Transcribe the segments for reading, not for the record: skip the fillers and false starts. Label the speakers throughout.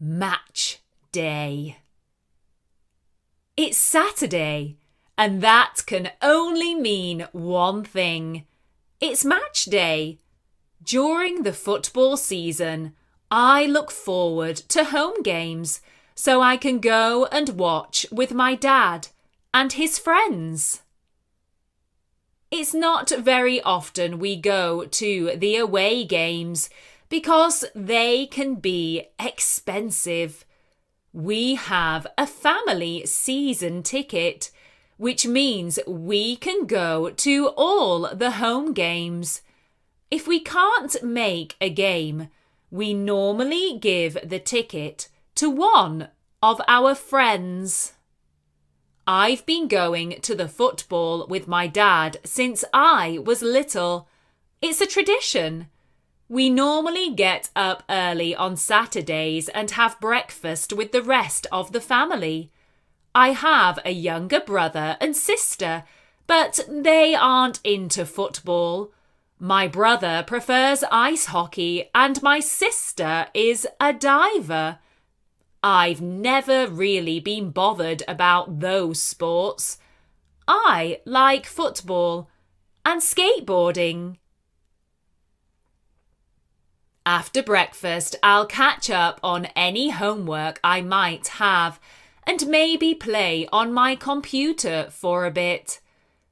Speaker 1: Match day. It's Saturday, and that can only mean one thing. It's match day. During the football season, I look forward to home games so I can go and watch with my dad and his friends. It's not very often we go to the away games because they can be expensive. We have a family season ticket, which means we can go to all the home games. If we can't make a game, we normally give the ticket to one of our friends. I've been going to the football with my dad since I was little. It's a tradition. We normally get up early on Saturdays and have breakfast with the rest of the family. I have a younger brother and sister, but they aren't into football. My brother prefers ice hockey and my sister is a diver. I've never really been bothered about those sports. I like football and skateboarding. After breakfast, I'll catch up on any homework I might have and maybe play on my computer for a bit.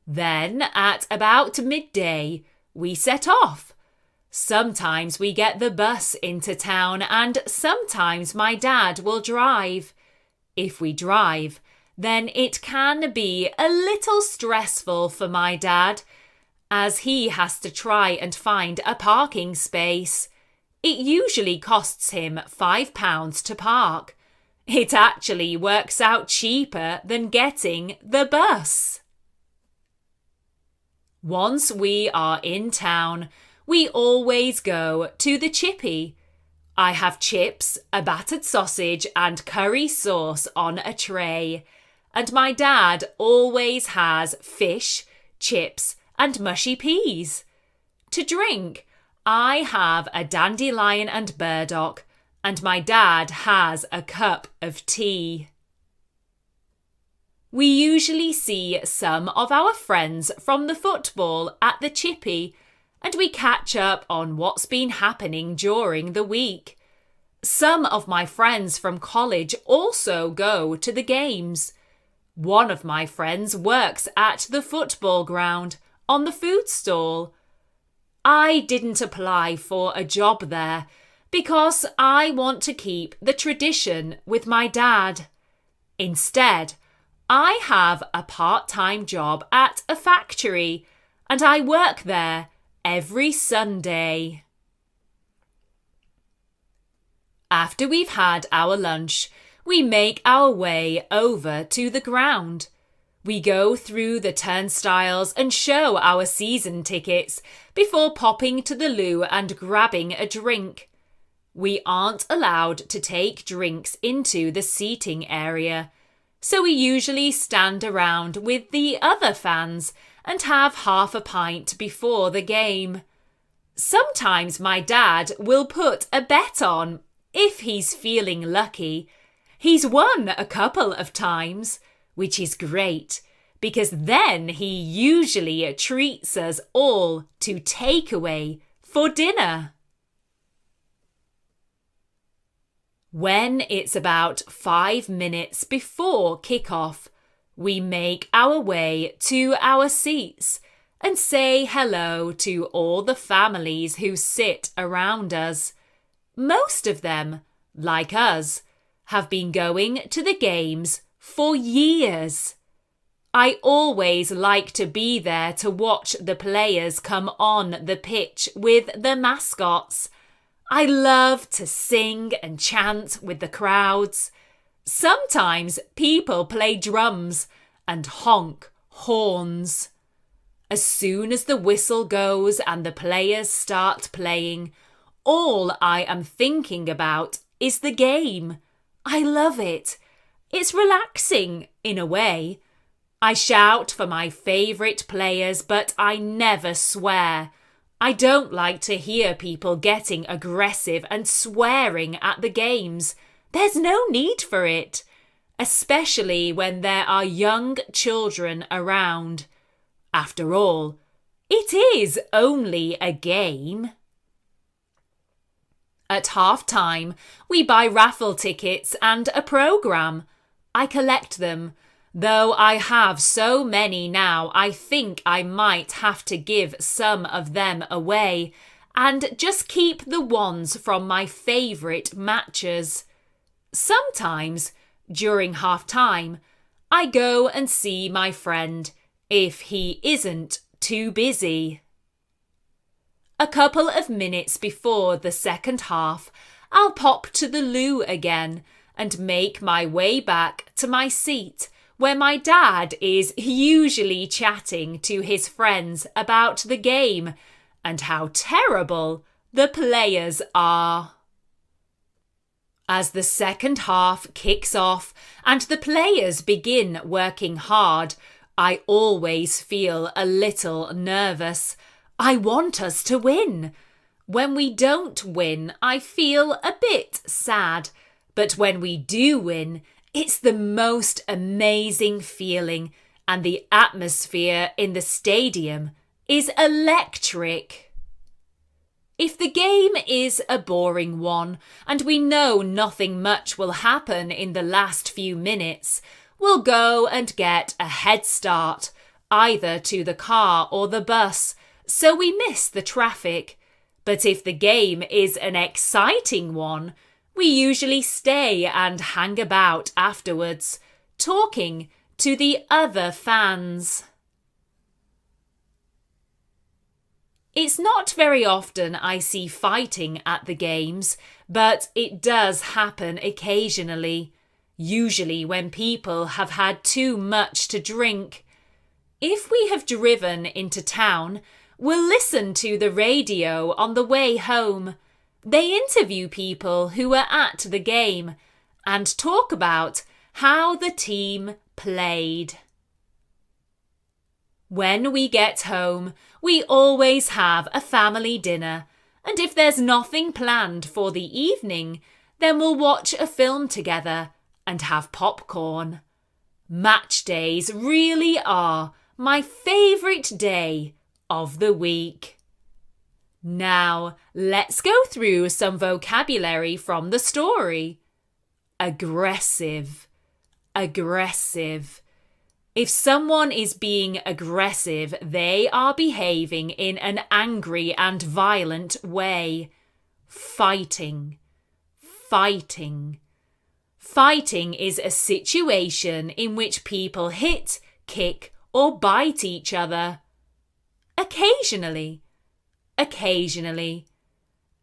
Speaker 1: Then, at about midday, we set off. Sometimes we get the bus into town and sometimes my dad will drive. If we drive, then it can be a little stressful for my dad, as he has to try and find a parking space. It usually costs him £5 to park. It actually works out cheaper than getting the bus. Once we are in town, we always go to the chippy. I have chips, a battered sausage and curry sauce on a tray. And my dad always has fish, chips and mushy peas. To drink, I have a dandelion and burdock, and my dad has a cup of tea. We usually see some of our friends from the football at the chippy, and we catch up on what's been happening during the week. Some of my friends from college also go to the games. One of my friends works at the football ground on the food stall. I didn't apply for a job there because I want to keep the tradition with my dad. Instead, I have a part-time job at a factory and I work there every Sunday. After we've had our lunch, we make our way over to the ground. We go through the turnstiles and show our season tickets before popping to the loo and grabbing a drink. We aren't allowed to take drinks into the seating area, so we usually stand around with the other fans and have half a pint before the game. Sometimes my dad will put a bet on if he's feeling lucky. He's won a couple of times, which is great, because then he usually treats us all to takeaway for dinner. When it's about 5 minutes before kick-off, we make our way to our seats and say hello to all the families who sit around us. Most of them, like us, have been going to the games for years. I always like to be there to watch the players come on the pitch with the mascots. I love to sing and chant with the crowds. Sometimes people play drums and honk horns. As soon as the whistle goes and the players start playing, all I am thinking about is the game. I love it. It's relaxing in a way. I shout for my favourite players, but I never swear. I don't like to hear people getting aggressive and swearing at the games, There's no need for it, especially when there are young children around. After all, it is only a game. At half-time, we buy raffle tickets and a programme. I collect them. Though I have so many now, I think I might have to give some of them away and just keep the ones from my favourite matches. Sometimes, during half-time, I go and see my friend if he isn't too busy. A couple of minutes before the second half, I'll pop to the loo again and make my way back to my seat where my dad is usually chatting to his friends about the game and how terrible the players are. As the second half kicks off and the players begin working hard, I always feel a little nervous. I want us to win. When we don't win, I feel a bit sad. But when we do win, it's the most amazing feeling, and the atmosphere in the stadium is electric. If the game is a boring one, and we know nothing much will happen in the last few minutes, we'll go and get a head start, either to the car or the bus, so we miss the traffic. But if the game is an exciting one, we usually stay and hang about afterwards, talking to the other fans. It's not very often I see fighting at the games, but it does happen occasionally, usually when people have had too much to drink. If we have driven into town, we'll listen to the radio on the way home. They interview people who were at the game and talk about how the team played. When we get home, we always have a family dinner, and if there's nothing planned for the evening, then we'll watch a film together and have popcorn. Match days really are my favourite day of the week. Now, let's go through some vocabulary from the story. Aggressive. Aggressive. If someone is being aggressive, they are behaving in an angry and violent way. Fighting. Fighting. Fighting is a situation in which people hit, kick, or bite each other. Occasionally. Occasionally.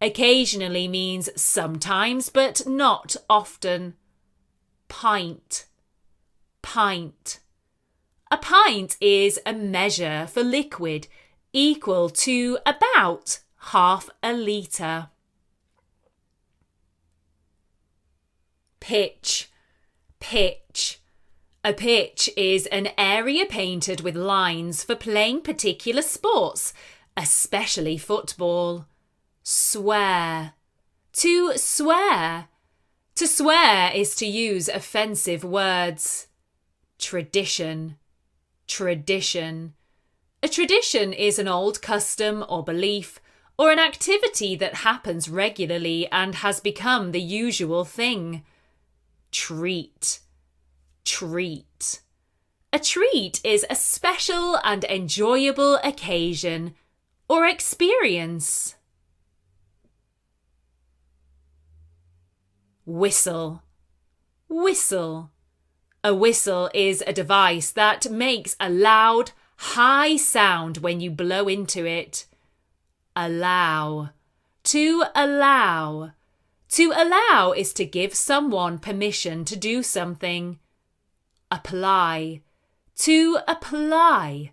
Speaker 1: Occasionally means sometimes but not often. Pint. Pint. A pint is a measure for liquid equal to about half a litre. Pitch. Pitch. A pitch is an area painted with lines for playing particular sports, especially football. Swear. To swear. To swear is to use offensive words. Tradition. Tradition. A tradition is an old custom or belief, or an activity that happens regularly and has become the usual thing. Treat. Treat. A treat is a special and enjoyable occasion or experience. Whistle. Whistle. A whistle is a device that makes a loud, high sound when you blow into it. Allow. To allow. To allow is to give someone permission to do something. Apply. To apply.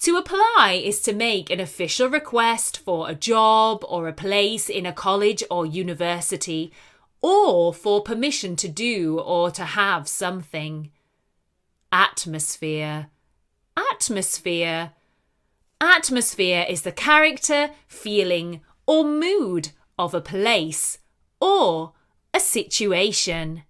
Speaker 1: To apply is to make an official request for a job or a place in a college or university, or for permission to do or to have something. Atmosphere. Atmosphere. Atmosphere is the character, feeling, or mood of a place or a situation.